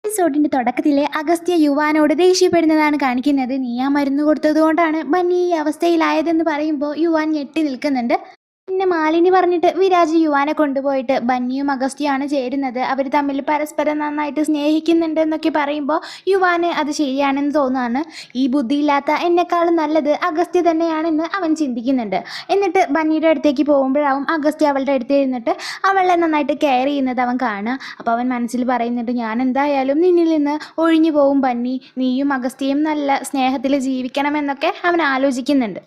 എപ്പിസോഡിന്റെ തുടക്കത്തിലെ അഗസ്ത്യ യുവാനോട് ദേഷ്യപ്പെടുന്നതാണ് കാണിക്കുന്നത്. നീ ആ മരുന്ന് കൊടുത്തതുകൊണ്ടാണ് ബന്നി ഈ അവസ്ഥയിലായതെന്ന് പറയുമ്പോൾ യുവാൻ ഞെട്ടി നിൽക്കുന്നുണ്ട്. പിന്നെ മാലിനി പറഞ്ഞിട്ട് വിരാജ് യുവാനെ കൊണ്ടുപോയിട്ട് ബന്നിയും അഗസ്ത്യയാണ് ചേരുന്നത്, അവർ തമ്മിൽ പരസ്പരം നന്നായിട്ട് സ്നേഹിക്കുന്നുണ്ട് എന്നൊക്കെ പറയുമ്പോൾ യുവാന് അത് ശരിയാണെന്ന് തോന്നുകയാണ്. ഈ ബുദ്ധിയില്ലാത്ത എന്നെക്കാളും നല്ലത് അഗസ്ത്യ തന്നെയാണെന്ന് അവൻ ചിന്തിക്കുന്നുണ്ട്. എന്നിട്ട് ബന്നിയുടെ അടുത്തേക്ക് പോകുമ്പോഴാവും അഗസ്ത്യ അവളുടെ അടുത്ത് ഇരുന്നിട്ട് അവളെ നന്നായിട്ട് കെയർ ചെയ്യുന്നത് അവൻ കാണുക. അപ്പോൾ അവൻ മനസ്സിൽ പറയുന്നുണ്ട്, ഞാൻ എന്തായാലും നിന്നിൽ നിന്ന് ഒഴിഞ്ഞു പോകും ബന്നി, നീയും അഗസ്ത്യയും നല്ല സ്നേഹത്തിൽ ജീവിക്കണമെന്നൊക്കെ അവൻ ആലോചിക്കുന്നുണ്ട്.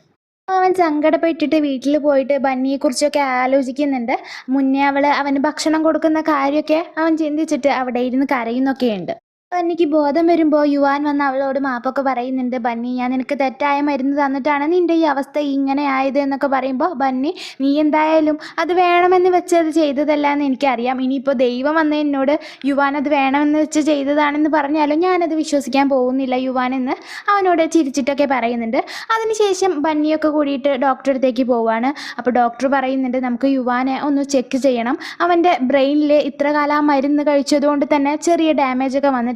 അവൻ സങ്കടപ്പെട്ടിട്ട് വീട്ടിൽ പോയിട്ട് ബന്നിയെക്കുറിച്ചൊക്കെ ആലോചിക്കുന്നുണ്ട്. മുന്നേ അവന് ഭക്ഷണം കൊടുക്കുന്ന കാര്യമൊക്കെ അവൻ ചിന്തിച്ചിട്ട് അവിടെ ഇരുന്ന് കരയുന്നൊക്കെയുണ്ട്. ബന്നിക്ക് ബോധം വരുമ്പോൾ യുവാൻ വന്ന് അവളോട് മാപ്പൊക്കെ പറയുന്നുണ്ട്. ബന്നി, ഞാൻ നിനക്ക് തെറ്റായ മരുന്ന് തന്നിട്ടാണ് നിന്റെ ഈ അവസ്ഥ ഇങ്ങനെ ആയത് എന്നൊക്കെ പറയുമ്പോൾ ബന്നി, നീ എന്തായാലും അത് വേണമെന്ന് വെച്ച് അത് ചെയ്തതല്ല എന്ന് എനിക്കറിയാം. ഇനിയിപ്പോൾ ദൈവം വന്ന് എന്നോട് യുവാൻ അത് വേണമെന്ന് വെച്ച് ചെയ്തതാണെന്ന് പറഞ്ഞാലും ഞാനത് വിശ്വസിക്കാൻ പോകുന്നില്ല യുവാനെന്ന് അവനോട് ചിരിച്ചിട്ടൊക്കെ പറയുന്നുണ്ട്. അതിനുശേഷം ബന്നിയൊക്കെ കൂടിയിട്ട് ഡോക്ടറെ അടുത്തേക്ക് പോവുകയാണ്. അപ്പോൾ ഡോക്ടർ പറയുന്നുണ്ട്, നമുക്ക് യുവാനെ ഒന്ന് ചെക്ക് ചെയ്യണം. അവൻ്റെ ബ്രെയിനിൽ ഇത്ര കാലം ആ മരുന്ന് കഴിച്ചതുകൊണ്ട് തന്നെ ചെറിയ ഡാമേജ് ഒക്കെ വന്നിട്ടുണ്ടാവും.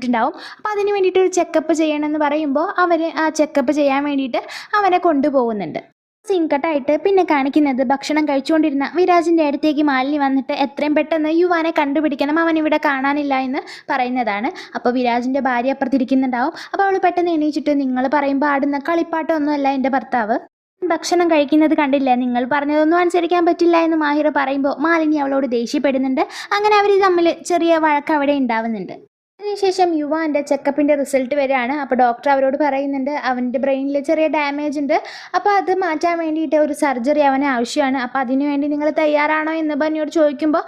അപ്പോൾ അതിന് വേണ്ടിയിട്ട് ഒരു ചെക്കപ്പ് ചെയ്യണമെന്ന് പറയുമ്പോൾ അവർ ആ ചെക്കപ്പ് ചെയ്യാൻ വേണ്ടിയിട്ട് അവനെ കൊണ്ടുപോകുന്നുണ്ട്. സീൻ കട്ടായിട്ട് പിന്നെ കാണിക്കുന്നത് ഭക്ഷണം കഴിച്ചുകൊണ്ടിരുന്ന വിരാജിൻ്റെ അടുത്തേക്ക് മാലിനി വന്നിട്ട് എത്രയും പെട്ടെന്ന് യുവാനെ കണ്ടുപിടിക്കണം, അവൻ ഇവിടെ കാണാനില്ല എന്ന് പറയുന്നതാണ്. അപ്പോൾ വിരാജിൻ്റെ ഭാര്യ അപ്പുറത്തിരിക്കുന്നുണ്ടാവും. അപ്പോൾ അവൾ പെട്ടെന്ന് എണീച്ചിട്ട്, നിങ്ങൾ പറയുമ്പോൾ ആടുന്ന കളിപ്പാട്ടമൊന്നുമല്ല എൻ്റെ ഭർത്താവ്, ഭക്ഷണം കഴിക്കുന്നത് കണ്ടില്ല, നിങ്ങൾ പറഞ്ഞതൊന്നും അനുസരിക്കാൻ പറ്റില്ല എന്ന് മാഹിറ പറയുമ്പോൾ മാലിനി അവളോട് ദേഷ്യപ്പെടുന്നുണ്ട്. അങ്ങനെ അവർ തമ്മിൽ ചെറിയ വഴക്ക് അവിടെ ഉണ്ടാവുന്നുണ്ട്. അതിനുശേഷം യുവാൻ്റെ ചെക്കപ്പിൻ്റെ റിസൾട്ട് വരികയാണ്. അപ്പോൾ ഡോക്ടർ അവരോട് പറയുന്നുണ്ട്, അവൻ്റെ ബ്രെയിനിൽ ചെറിയ ഡാമേജ് ഉണ്ട്, അപ്പോൾ അത് മാറ്റാൻ വേണ്ടിയിട്ട് ഒരു സർജറി അവന് ആവശ്യമാണ്. അപ്പോൾ അതിനു വേണ്ടി നിങ്ങൾ തയ്യാറാണോ എന്ന് ബന്നിയോട് ചോദിക്കുമ്പോൾ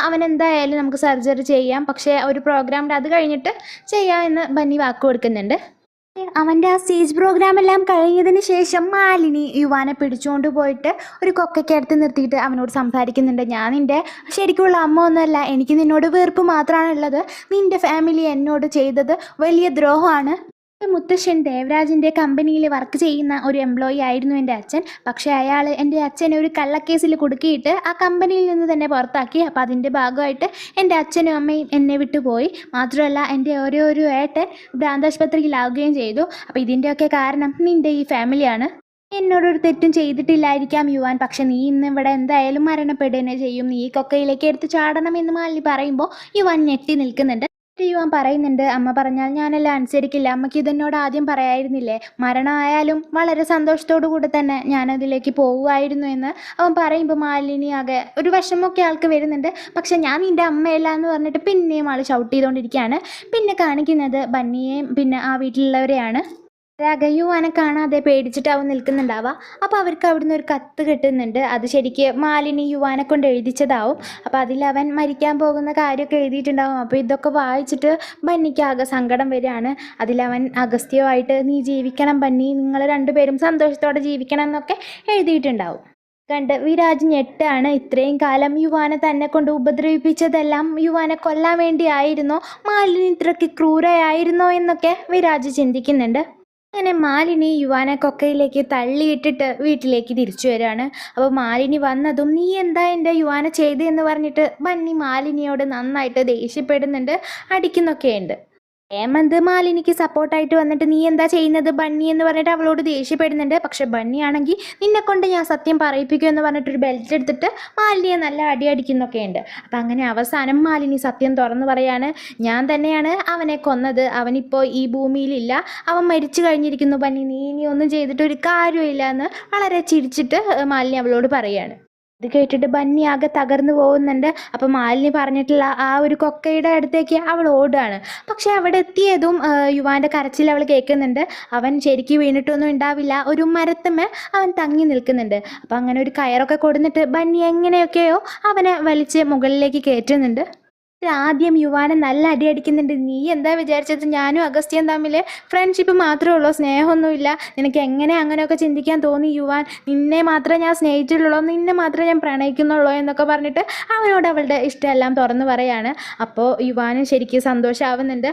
അവൻ എന്തായാലും നമുക്ക് സർജറി ചെയ്യാം, പക്ഷേ ഒരു പ്രോഗ്രാമിൽ അത് കഴിഞ്ഞിട്ട് ചെയ്യാം എന്ന് ബന്നി വാക്ക് കൊടുക്കുന്നുണ്ട്. അവൻ്റെ ആ സ്റ്റേജ് പ്രോഗ്രാം എല്ലാം കഴിഞ്ഞതിന് ശേഷം മാലിനി യുവാനെ പിടിച്ചുകൊണ്ട് പോയിട്ട് ഒരു കൊക്കയ്ക്കടുത്ത് നിർത്തിയിട്ട് അവനോട് സംസാരിക്കുന്നുണ്ട്. ഞാൻ നിൻ്റെ ശരിക്കുള്ള അമ്മ ഒന്നുമല്ല, എനിക്ക് നിന്നോട് വെറുപ്പ് മാത്രമാണ് ഉള്ളത്. നിൻ്റെ ഫാമിലി എന്നോട് ചെയ്തത് വലിയ ദ്രോഹമാണ്. മുത്തശ്ശൻ ദേവരാജിൻ്റെ കമ്പനിയിൽ വർക്ക് ചെയ്യുന്ന ഒരു എംപ്ലോയി ആയിരുന്നു എൻ്റെ അച്ഛൻ. പക്ഷേ അയാൾ എൻ്റെ അച്ഛനെ ഒരു കള്ളക്കേസിൽ കുടുക്കിയിട്ട് ആ കമ്പനിയിൽ നിന്ന് തന്നെ പുറത്താക്കി. അപ്പോൾ അതിൻ്റെ ഭാഗമായിട്ട് എൻ്റെ അച്ഛനും അമ്മയും എന്നെ വിട്ടുപോയി. മാത്രമല്ല എൻ്റെ ഒരു ഏട്ടൻ ഭ്രാന്താശുപത്രിയിലാവുകയും ചെയ്തു. അപ്പോൾ ഇതിൻ്റെയൊക്കെ കാരണം നിൻ്റെ ഈ ഫാമിലിയാണ്. എന്നോടൊരു തെറ്റും ചെയ്തിട്ടില്ലായിരിക്കാം യുവാൻ, പക്ഷെ നീ ഇന്ന് ഇവിടെ എന്തായാലും മരണപ്പെടുക ചെയ്യും. നീ ഈ കൊക്കയിലേക്ക് എടുത്ത് ചാടണമെന്ന് മാലിനി പറയുമ്പോൾ യുവാൻ ഞെട്ടി നിൽക്കുന്നുണ്ട്. യുവാൻ പറയുന്നുണ്ട്, അമ്മ പറഞ്ഞാൽ ഞാനെല്ലാം അനുസരിക്കില്ല, അമ്മയ്ക്ക് ഇതെന്നോട് ആദ്യം പറയായിരുന്നില്ലേ, മരണമായാലും വളരെ സന്തോഷത്തോടു കൂടെ തന്നെ ഞാനതിലേക്ക് പോകുമായിരുന്നു എന്ന് അവൻ പറയുമ്പോൾ മാലിനി ആകെ ഒരു വിഷമമൊക്കെ ആൾക്ക് വരുന്നുണ്ട്. പക്ഷെ ഞാൻ നിൻ്റെ അമ്മയല്ല എന്ന് പറഞ്ഞിട്ട് പിന്നെയും ആൾ ഷൗട്ട് ചെയ്തുകൊണ്ടിരിക്കുകയാണ്. പിന്നെ കാണിക്കുന്നത് ബന്നിയെയും പിന്നെ ആ വീട്ടിലുള്ളവരെയാണ്. യുവാനെ കാണാതെ പേടിച്ചിട്ടാവും നിൽക്കുന്നുണ്ടാവുക. അപ്പോൾ അവർക്ക് അവിടുന്ന് ഒരു കത്ത് കിട്ടുന്നുണ്ട്. അത് ശരിക്ക് മാലിനി യുവാനെ കൊണ്ട് എഴുതിച്ചതാവും. അപ്പോൾ അതിലവൻ മരിക്കാൻ പോകുന്ന കാര്യമൊക്കെ എഴുതിയിട്ടുണ്ടാവും. അപ്പോൾ ഇതൊക്കെ വായിച്ചിട്ട് ബന്നിക്ക് ആകെ സങ്കടം വരികയാണ്. അതിലവൻ അഗസ്ത്യമായിട്ട് നീ ജീവിക്കണം ബന്നി, നിങ്ങൾ രണ്ടുപേരും സന്തോഷത്തോടെ ജീവിക്കണം എന്നൊക്കെ എഴുതിയിട്ടുണ്ടാവും. കണ്ട് വിരാജ് ഞെട്ടാണ്. ഇത്രയും കാലം യുവാനെ തന്നെ കൊണ്ട് ഉപദ്രവിപ്പിച്ചതെല്ലാം യുവാനെ കൊല്ലാൻ വേണ്ടിയായിരുന്നോ, മാലിനി ഇത്രയ്ക്ക് ക്രൂരയായിരുന്നോ എന്നൊക്കെ വിരാജ് ചിന്തിക്കുന്നുണ്ട്. അങ്ങനെ മാലിനി യുവാനെ കൊക്കയിലേക്ക് തള്ളിയിട്ടിട്ട് വീട്ടിലേക്ക് തിരിച്ചു വരികയാണ്. അപ്പോൾ മാലിനി വന്നതും നീ എന്താ എൻ്റെ യുവാനെ ചെയ്തതെന്ന് പറഞ്ഞിട്ട് ബന്നി മാലിനിയോട് നന്നായിട്ട് ദേഷ്യപ്പെടുന്നുണ്ട്, അടിക്കുന്നൊക്കെയുണ്ട്. ഹേമന്ത് മാലിനിക്ക് സപ്പോർട്ടായിട്ട് വന്നിട്ട് നീ എന്താ ചെയ്യുന്നത് ബന്നി എന്ന് പറഞ്ഞിട്ട് അവളോട് ദേഷ്യപ്പെടുന്നുണ്ട്. പക്ഷെ ബന്നിയാണെങ്കിൽ നിന്നെ കൊണ്ട് ഞാൻ സത്യം പറയിപ്പിക്കും എന്ന് പറഞ്ഞിട്ടൊരു ബെൽറ്റ് എടുത്തിട്ട് മാലിനിയെ നല്ല അടിക്കുന്നൊക്കെയുണ്ട്. അപ്പം അങ്ങനെ അവസാനം മാലിനി സത്യം തുറന്നു പറയാണ്, ഞാൻ തന്നെയാണ് അവനെ കൊന്നത്, അവനിപ്പോൾ ഈ ഭൂമിയിലില്ല, അവൻ മരിച്ചു കഴിഞ്ഞിരിക്കുന്നു ബന്നി, നീ ഇനി ഒന്നും ചെയ്തിട്ട് ഒരു കാര്യമില്ല എന്ന് വളരെ ചിരിച്ചിട്ട് മാലിനി അവളോട് പറയാണ്. ഇത് കേട്ടിട്ട് ബന്നി ആകെ തകർന്നു പോകുന്നുണ്ട്. അപ്പം മാലിനി പറഞ്ഞിട്ടുള്ള ആ ഒരു കൊക്കയുടെ അടുത്തേക്ക് അവൾ ഓടുകയാണ്. പക്ഷെ അവിടെ എത്തിയതും യുവാൻ്റെ കരച്ചിൽ അവൾ കേൾക്കുന്നുണ്ട്. അവൻ ശരിക്കും വീണിട്ടൊന്നും ഉണ്ടാവില്ല, ഒരു മരത്തുമ്മേ അവൻ തങ്ങി നിൽക്കുന്നുണ്ട്. അപ്പം അങ്ങനെ ഒരു കയറൊക്കെ കൊടുത്തിട്ട് ബന്നി എങ്ങനെയൊക്കെയോ അവനെ വലിച്ച് മുകളിലേക്ക് കയറ്റുന്നുണ്ട്. ആദ്യം യുവാനെ നല്ല അടി അടിക്കുന്നുണ്ട്. നീ എന്താ വിചാരിച്ചത് ഞാനും അഗസ്ത്യൻ തമ്മിൽ ഫ്രണ്ട്ഷിപ്പ് മാത്രമേ ഉള്ളൂ, സ്നേഹമൊന്നുമില്ല, നിനക്ക് എങ്ങനെ അങ്ങനെയൊക്കെ ചിന്തിക്കാൻ തോന്നി യുവാൻ, നിന്നെ മാത്രമേ ഞാൻ സ്നേഹിച്ചിട്ടുള്ളൂ, നിന്നെ മാത്രമേ ഞാൻ പ്രണയിക്കുന്നുള്ളൂ എന്നൊക്കെ പറഞ്ഞിട്ട് അവനോട് അവളുടെ ഇഷ്ടമെല്ലാം തുറന്നു പറയാണ്. അപ്പോൾ യുവാനും ശരിക്കും സന്തോഷമാവുന്നുണ്ട്.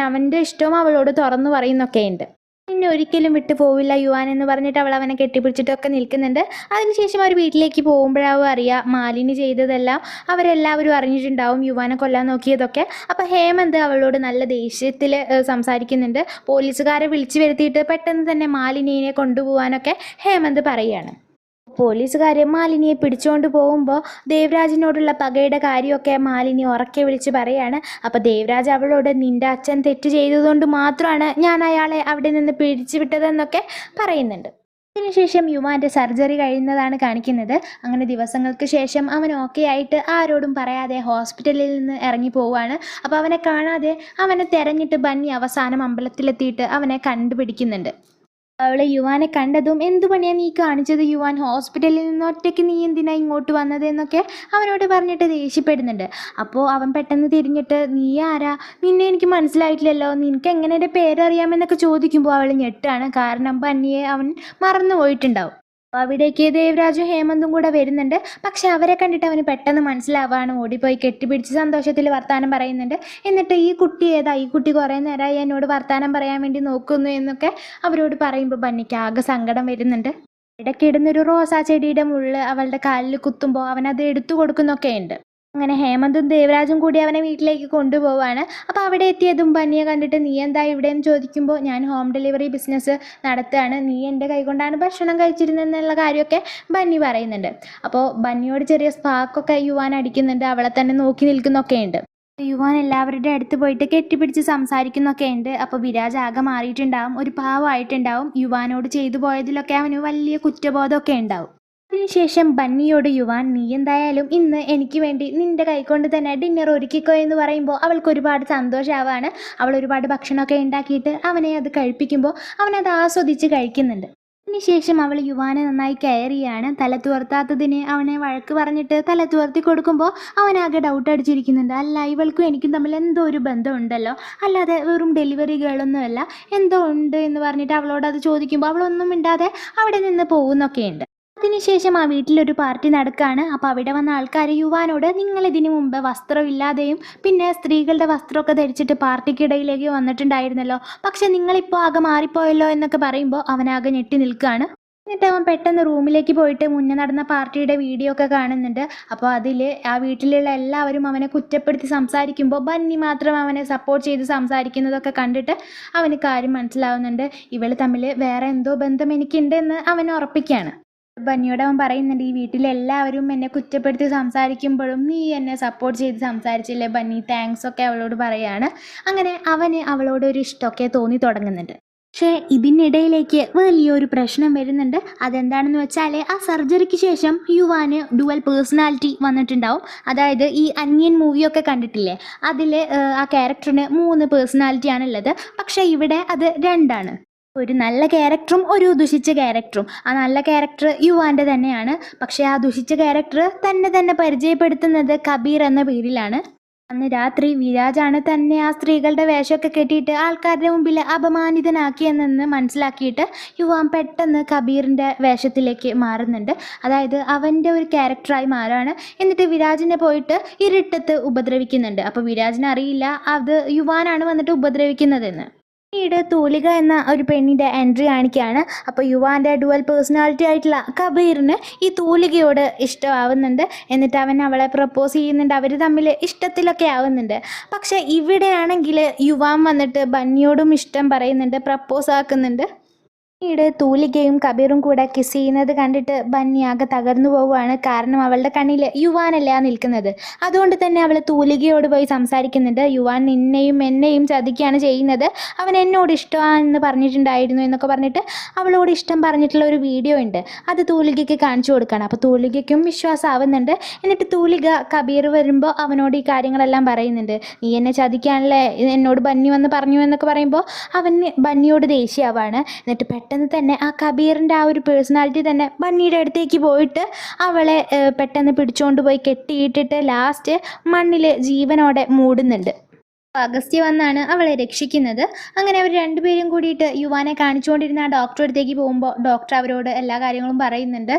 അവൻ്റെ ഇഷ്ടവും അവളോട് തുറന്നു പറയുന്നൊക്കെയുണ്ട്. നിന്നെ ഒരിക്കലും വിട്ടു പോവില്ല യുവാൻ എന്ന് പറഞ്ഞിട്ട് അവൾ അവനെ കെട്ടിപ്പിടിച്ചിട്ടൊക്കെ നിൽക്കുന്നുണ്ട്. അതിനുശേഷം അവർ വീട്ടിലേക്ക് പോകുമ്പോഴാവും അറിയാം മാലിനി ചെയ്തതെല്ലാം അവരെല്ലാവരും അറിഞ്ഞിട്ടുണ്ടാവും, യുവാനെ കൊല്ലാൻ നോക്കിയതൊക്കെ. അപ്പോൾ ഹേമന്ത് അവളോട് നല്ല ദേഷ്യത്തിൽ സംസാരിക്കുന്നുണ്ട്. പോലീസുകാരെ വിളിച്ചു വരുത്തിയിട്ട് പെട്ടെന്ന് തന്നെ മാലിനിയെ കൊണ്ടുപോകാനൊക്കെ ഹേമന്ത് പറയുകയാണ്. പോലീസുകാർ മാലിനിയെ പിടിച്ചുകൊണ്ട് പോകുമ്പോൾ ദേവരാജിനോടുള്ള പകയുടെ കാര്യമൊക്കെ മാലിനി ഉറക്കെ വിളിച്ച് പറയാണ്. അപ്പോൾ ദേവരാജ് അവളോട് നിൻ്റെ അച്ഛൻ തെറ്റ് ചെയ്തതുകൊണ്ട് മാത്രമാണ് ഞാൻ അയാളെ അവിടെ നിന്ന് പിടിച്ചു വിട്ടതെന്നൊക്കെ പറയുന്നുണ്ട്. അതിനുശേഷം യുവാൻ്റെ സർജറി കഴിയുന്നതാണ് കാണിക്കുന്നത്. അങ്ങനെ ദിവസങ്ങൾക്ക് ശേഷം അവൻ ഓക്കെ ആയിട്ട് ആരോടും പറയാതെ ഹോസ്പിറ്റലിൽ നിന്ന് ഇറങ്ങി പോവുകയാണ്. അപ്പോൾ അവനെ കാണാതെ അവനെ തെരഞ്ഞിട്ട് ബന്നി അവസാനം അമ്പലത്തിലെത്തിയിട്ട് അവനെ കണ്ടുപിടിക്കുന്നുണ്ട്. അവളെ യുവാനെ കണ്ടതും എന്തു പണിയാ നീ കാണിച്ചത് യുവാൻ, ഹോസ്പിറ്റലിൽ നിന്ന് ഒറ്റയ്ക്ക് നീ എന്തിനാ ഇങ്ങോട്ട് വന്നത് എന്നൊക്കെ അവനോട് പറഞ്ഞിട്ട് ദേഷ്യപ്പെടുന്നുണ്ട്. അപ്പോൾ അവൻ പെട്ടെന്ന് തിരിഞ്ഞിട്ട് നീ ആരാ, നിന്നെ എനിക്ക് മനസ്സിലായിട്ടില്ലല്ലോ, നിനക്ക് എങ്ങനെ എൻ്റെ പേരറിയാമെന്നൊക്കെ ചോദിക്കുമ്പോൾ അവൾ ഞെട്ടാണ്. കാരണം ബന്നിയെ അവൻ മറന്നു പോയിട്ടുണ്ടാവും. അപ്പോൾ അവിടേക്ക് ദേവരാജും ഹേമന്തും കൂടെ വരുന്നുണ്ട്. പക്ഷെ അവരെ കണ്ടിട്ട് അവന് പെട്ടെന്ന് മനസ്സിലാവാണ്. ഓടിപ്പോയി കെട്ടിപ്പിടിച്ച് സന്തോഷത്തിൽ വർത്താനം പറയുന്നുണ്ട്. എന്നിട്ട് ഈ കുട്ടി ഏതാ, ഈ കുട്ടി കുറേ നേരമായി എന്നോട് വർത്താനം പറയാൻ വേണ്ടി നോക്കുന്നു എന്നൊക്കെ അവരോട് പറയുമ്പോൾ ബന്നിക്ക് ആകെ സങ്കടം വരുന്നുണ്ട്. ഇടയ്ക്കിടുന്നൊരു റോസാ ചെടിയുടെ മുള്ള് അവളുടെ കാലിൽ കുത്തുമ്പോൾ അവനത് എടുത്തു കൊടുക്കുന്നൊക്കെ ഉണ്ട്. അങ്ങനെ ഹേമന്തും ദേവരാജും കൂടി അവനെ വീട്ടിലേക്ക് കൊണ്ടുപോവാണ്. അപ്പോൾ അവിടെ എത്തിയതും ബന്നിയെ കണ്ടിട്ട് നീ എന്താ ഇവിടെ എന്ന് ചോദിക്കുമ്പോൾ ഞാൻ ഹോം ഡെലിവറി ബിസിനസ് നടത്തുകയാണ്, നീ എൻ്റെ കൈകൊണ്ടാണ് ഭക്ഷണം കഴിച്ചിരുന്നതെന്നുള്ള കാര്യമൊക്കെ ബന്നി പറയുന്നുണ്ട്. അപ്പോൾ ബന്നിയോട് ചെറിയ സ്പാർക്കൊക്കെ യുവാൻ അടിക്കുന്നുണ്ട്, അവളെ തന്നെ നോക്കി നിൽക്കുന്നൊക്കെ ഉണ്ട്. യുവാൻ എല്ലാവരുടെ അടുത്ത് പോയിട്ട് കെട്ടിപ്പിടിച്ച് സംസാരിക്കുന്നൊക്കെ ഉണ്ട്. അപ്പോൾ വിരാജ് ആകെ മാറിയിട്ടുണ്ടാവും, ഒരു പാവമായിട്ടുണ്ടാവും. യുവാനോട് ചെയ്തു പോയതിലൊക്കെ അവന് വലിയ കുറ്റബോധമൊക്കെ ഉണ്ടാവും. അതിനുശേഷം ബന്നിയോട് യുവാൻ നീ എന്തായാലും ഇന്ന് എനിക്ക് വേണ്ടി നിന്റെ കൈകൊണ്ട് തന്നെ ഡിന്നർ ഒരുക്കിക്കോ എന്ന് പറയുമ്പോൾ അവൾക്ക് ഒരുപാട് സന്തോഷമാവാണ്. അവൾ ഒരുപാട് ഭക്ഷണമൊക്കെ ഉണ്ടാക്കിയിട്ട് അവനെ അത് കഴിപ്പിക്കുമ്പോൾ അവനത് ആസ്വദിച്ച് കഴിക്കുന്നുണ്ട്. അതിനുശേഷം അവൾ യുവാനെ നന്നായി കെയർ ചെയ്യാണ്. തല തുവർത്താത്തതിന് അവനെ വഴക്ക് പറഞ്ഞിട്ട് തല തുവർത്തി കൊടുക്കുമ്പോൾ അവനാകെ ഡൗട്ട് അടിച്ചിരിക്കുന്നുണ്ട്. അല്ല, ഇവൾക്കും എനിക്കും തമ്മിൽ എന്തോ ഒരു ബന്ധം ഉണ്ടല്ലോ, അല്ലാതെ വെറും ഡെലിവറി ഗേളൊന്നുമല്ല, എന്തോ ഉണ്ട് എന്ന് പറഞ്ഞിട്ട് അവളോട് അത് ചോദിക്കുമ്പോൾ അവളൊന്നും മിണ്ടാതെ അവിടെ നിന്ന് പോകുന്നൊക്കെയുണ്ട്. അതിനുശേഷം ആ വീട്ടിലൊരു പാർട്ടി നടക്കുകയാണ്. അപ്പോൾ അവിടെ വന്ന ആൾക്കാർ യുവാനോട് നിങ്ങൾ ഇതിനു മുമ്പ് വസ്ത്രമില്ലാതെയും പിന്നെ സ്ത്രീകളുടെ വസ്ത്രമൊക്കെ ധരിച്ചിട്ട് പാർട്ടിക്കിടയിലേക്ക് വന്നിട്ടുണ്ടായിരുന്നല്ലോ, പക്ഷെ നിങ്ങളിപ്പോൾ ആകെ മാറിപ്പോയല്ലോ എന്നൊക്കെ പറയുമ്പോൾ അവനാകെ ഞെട്ടി നിൽക്കുകയാണ്. എന്നിട്ട് അവൻ പെട്ടെന്ന് റൂമിലേക്ക് പോയിട്ട് മുന്നേ നടന്ന പാർട്ടിയുടെ വീഡിയോ ഒക്കെ കാണുന്നുണ്ട്. അപ്പോൾ അതിൽ ആ വീട്ടിലുള്ള എല്ലാവരും അവനെ കുറ്റപ്പെടുത്തി സംസാരിക്കുമ്പോൾ ബന്നി മാത്രം അവനെ സപ്പോർട്ട് ചെയ്ത് സംസാരിക്കുന്നതൊക്കെ കണ്ടിട്ട് അവന് കാര്യം മനസ്സിലാവുന്നുണ്ട്. ഇവൾ തമ്മിൽ വേറെ എന്തോ ബന്ധം എനിക്കുണ്ടെന്ന് അവൻ ഉറപ്പിക്കുകയാണ്. ബന്നിയോട് അവൻ പറയുന്നുണ്ട് ഈ വീട്ടിലെല്ലാവരും എന്നെ കുറ്റപ്പെടുത്തി സംസാരിക്കുമ്പോഴും നീ എന്നെ സപ്പോർട്ട് ചെയ്ത് സംസാരിച്ചില്ലേ ബന്നി, താങ്ക്സ് ഒക്കെ അവളോട് പറയാണ്. അങ്ങനെ അവന് അവളോട് ഒരു ഇഷ്ടമൊക്കെ തോന്നി തുടങ്ങുന്നുണ്ട്. പക്ഷേ ഇതിനിടയിലേക്ക് വലിയൊരു പ്രശ്നം വരുന്നുണ്ട്. അതെന്താണെന്ന് വെച്ചാൽ ആ സർജറിക്ക് ശേഷം യുവാന് ഡുവൽ പേഴ്സണാലിറ്റി വന്നിട്ടുണ്ടാവും. അതായത് ഈ അന്യൻ മൂവിയൊക്കെ കണ്ടിട്ടില്ലേ, അതിൽ ആ ക്യാരക്ടറിന് 3 പേഴ്സണാലിറ്റിയാണ് ഉള്ളത്. പക്ഷേ ഇവിടെ അത് 2ആണ്. ഒരു നല്ല ക്യാരക്ടറും ഒരു ദുഷിച്ച ക്യാരക്ടറും. ആ നല്ല ക്യാരക്ടർ യുവാൻ്റെ തന്നെയാണ്. പക്ഷേ ആ ദുഷിച്ച ക്യാരക്ടർ തന്നെ പരിചയപ്പെടുത്തുന്നത് കബീർ എന്ന പേരിലാണ്. അന്ന് രാത്രി വിരാജാണ് തന്നെ ആ സ്ത്രീകളുടെ വേഷമൊക്കെ കെട്ടിയിട്ട് ആൾക്കാരുടെ മുമ്പിൽ അപമാനിതനാക്കിയെന്ന് മനസ്സിലാക്കിയിട്ട് യുവാൻ പെട്ടെന്ന് കബീറിൻ്റെ വേഷത്തിലേക്ക് മാറുന്നുണ്ട്. അതായത് അവൻ്റെ ഒരു ക്യാരക്ടറായി മാറാണ്. എന്നിട്ട് വിരാജിനെ പോയിട്ട് ഇരുട്ടത്ത് ഉപദ്രവിക്കുന്നുണ്ട്. അപ്പോൾ വിരാജിനെ അറിയില്ല അത് യുവാനാണ് വന്നിട്ട് ഉപദ്രവിക്കുന്നതെന്ന്. പിന്നീട് തൂലിക എന്ന ഒരു പെണ്ണിൻ്റെ എൻട്രി കാണിക്കുകയാണ്. അപ്പോൾ യുവാൻ്റെ ഡുവൽ പേഴ്സണാലിറ്റി ആയിട്ടുള്ള കബീറിന് ഈ തൂലികയോട് ഇഷ്ടമാവുന്നുണ്ട്. എന്നിട്ട് അവൻ അവളെ പ്രപ്പോസ് ചെയ്യുന്നുണ്ട്. അവർ തമ്മിൽ ഇഷ്ടത്തിലൊക്കെ ആവുന്നുണ്ട്. പക്ഷേ ഇവിടെയാണെങ്കിൽ യുവാൻ വന്നിട്ട് ബന്നിയോടും ഇഷ്ടം പറയുന്നുണ്ട്, പ്രപ്പോസ് ആക്കുന്നുണ്ട്. പിന്നീട് തൂലികയും കബീറും കൂടെ കിസ് ചെയ്യുന്നത് കണ്ടിട്ട് ബന്നി ആകെ തകർന്നു പോവുകയാണ്. കാരണം അവളുടെ കണ്ണിൽ യുവാനല്ല നിൽക്കുന്നത്. അതുകൊണ്ട് തന്നെ അവൾ തൂലികയോട് പോയി സംസാരിക്കുന്നുണ്ട്. യുവാൻ നിന്നെയും എന്നെയും ചതിക്കുകയാണ് ചെയ്യുന്നത്, അവൻ എന്നോട് ഇഷ്ടമാണെന്ന് പറഞ്ഞിട്ടുണ്ടായിരുന്നു എന്നൊക്കെ പറഞ്ഞിട്ട് അവളോട് ഇഷ്ടം പറഞ്ഞിട്ടുള്ള ഒരു വീഡിയോ ഉണ്ട്. അത് തൂലികയ്ക്ക് കാണിച്ചു കൊടുക്കുകയാണ്. അപ്പോൾ തൂലികയ്ക്കും വിശ്വാസമാവുന്നുണ്ട്. എന്നിട്ട് തൂലിക കബീർ വരുമ്പോൾ അവനോട് ഈ കാര്യങ്ങളെല്ലാം പറയുന്നുണ്ട്. നീ എന്നെ ചതിക്കാനല്ലേ എന്നോട് ബന്നി വന്ന് പറഞ്ഞു എന്നൊക്കെ പറയുമ്പോൾ അവന് ബന്നിയോട് ദേഷ്യമാവാണ്. എന്നിട്ട് പെട്ടെന്ന് തന്നെ ആ കബീറിൻ്റെ ആ ഒരു പേഴ്സണാലിറ്റി തന്നെ ബന്നിയുടെ അടുത്തേക്ക് പോയിട്ട് അവളെ പെട്ടെന്ന് പിടിച്ചുകൊണ്ട് പോയി കെട്ടിയിട്ടിട്ട് ലാസ്റ്റ് മണ്ണിൽ ജീവനോടെ മൂടുന്നുണ്ട്. അഗസ്ത്യ വന്നാണ് അവളെ രക്ഷിക്കുന്നത്. അങ്ങനെ അവർ രണ്ടുപേരും കൂടിയിട്ട് യുവാനെ കാണിച്ചുകൊണ്ടിരുന്ന ആ ഡോക്ടറെ അടുത്തേക്ക് പോകുമ്പോൾ ഡോക്ടർ അവരോട് എല്ലാ കാര്യങ്ങളും പറയുന്നുണ്ട്.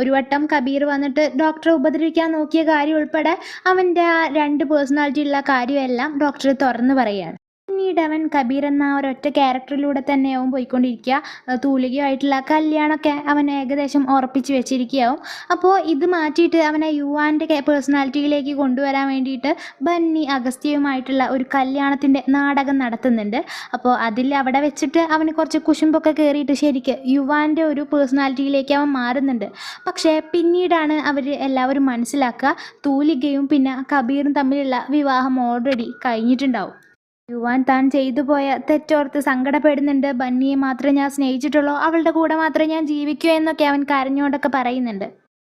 ഒരു വട്ടം കബീർ വന്നിട്ട് ഡോക്ടറെ ഉപദ്രവിക്കാൻ നോക്കിയ കാര്യം ഉൾപ്പെടെ അവൻ്റെ ആ 2 പേഴ്സണാലിറ്റി ഉള്ള കാര്യമെല്ലാം ഡോക്ടർ തുറന്ന് പറയുകയാണ്. പിന്നീട് അവൻ കബീർ എന്ന ഒരൊറ്റ ക്യാരക്ടറിലൂടെ തന്നെയാവും പോയിക്കൊണ്ടിരിക്കുക. തൂലികയുമായിട്ടുള്ള കല്യാണമൊക്കെ അവൻ ഏകദേശം ഉറപ്പിച്ച് വെച്ചിരിക്കുകയാവും. അപ്പോൾ ഇത് മാറ്റിയിട്ട് അവനെ യുവാൻ്റെ പേഴ്സണാലിറ്റിയിലേക്ക് കൊണ്ടുവരാൻ വേണ്ടിയിട്ട് ബന്നി അഗസ്ത്യയുമായിട്ടുള്ള ഒരു കല്യാണത്തിൻ്റെ നാടകം നടത്തുന്നുണ്ട്. അപ്പോൾ അതിൽ അവിടെ വെച്ചിട്ട് അവന് കുറച്ച് കുശുമ്പൊക്കെ കയറിയിട്ട് ശരിക്ക് യുവാൻ്റെ ഒരു പേഴ്സണാലിറ്റിയിലേക്ക് അവൻ മാറുന്നുണ്ട്. പക്ഷേ പിന്നീടാണ് അവർ എല്ലാവരും മനസ്സിലാക്കുക തൂലികയും പിന്നെ കബീറും തമ്മിലുള്ള വിവാഹം ഓൾറെഡി കഴിഞ്ഞിട്ടുണ്ടാവും. യുവാൻ താൻ ചെയ്തു പോയ തെറ്റോർത്ത് സങ്കടപ്പെടുന്നുണ്ട്. ബന്നിയെ മാത്രമേ ഞാൻ സ്നേഹിച്ചിട്ടുള്ളൂ, അവളുടെ കൂടെ മാത്രമേ ഞാൻ ജീവിക്കൂ എന്നൊക്കെ അവൻ കരഞ്ഞുകൊണ്ടൊക്കെ പറയുന്നുണ്ട്.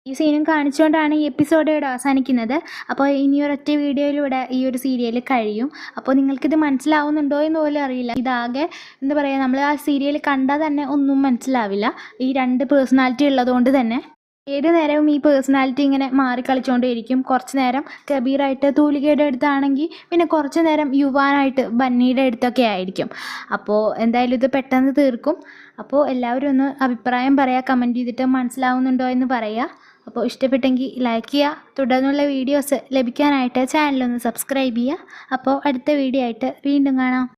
ഈ സീനും കാണിച്ചുകൊണ്ടാണ് ഈ എപ്പിസോഡ് ഇവിടെ അവസാനിക്കുന്നത്. അപ്പോൾ ഇനി ഒരൊറ്റ വീഡിയോയിലൂടെ ഈ ഒരു സീരിയൽ കഴിയും. അപ്പോൾ നിങ്ങൾക്കിത് മനസ്സിലാവുന്നുണ്ടോ എന്ന് പോലും അറിയില്ല. ഇതാകെ എന്താ പറയുക, നമ്മൾ ആ സീരിയൽ കണ്ടാൽ തന്നെ ഒന്നും മനസ്സിലാവില്ല. ഈ രണ്ട് പേഴ്സണാലിറ്റി ഉള്ളതുകൊണ്ട് തന്നെ ഏത് നേരവും ഈ പേഴ്സണാലിറ്റി ഇങ്ങനെ മാറിക്കളിച്ചുകൊണ്ടേയിരിക്കും. കുറച്ച് നേരം കബീറായിട്ട് തൂലികയുടെ അടുത്താണെങ്കിൽ പിന്നെ കുറച്ച് നേരം യുവാനായിട്ട് ബന്നിയുടെ അടുത്തൊക്കെ ആയിരിക്കും. അപ്പോൾ എന്തായാലും ഇത് പെട്ടെന്ന് തീർക്കും. അപ്പോൾ എല്ലാവരും ഒന്ന് അഭിപ്രായം പറയുക, കമൻറ്റ് ചെയ്തിട്ട് മനസ്സിലാവുന്നുണ്ടോ എന്ന് പറയുക. അപ്പോൾ ഇഷ്ടപ്പെട്ടെങ്കിൽ ലൈക്ക് ചെയ്യുക. തുടർന്നുള്ള വീഡിയോസ് ലഭിക്കാനായിട്ട് ചാനലൊന്ന് സബ്സ്ക്രൈബ് ചെയ്യുക. അപ്പോൾ അടുത്ത വീഡിയോ ആയിട്ട് വീണ്ടും കാണാം.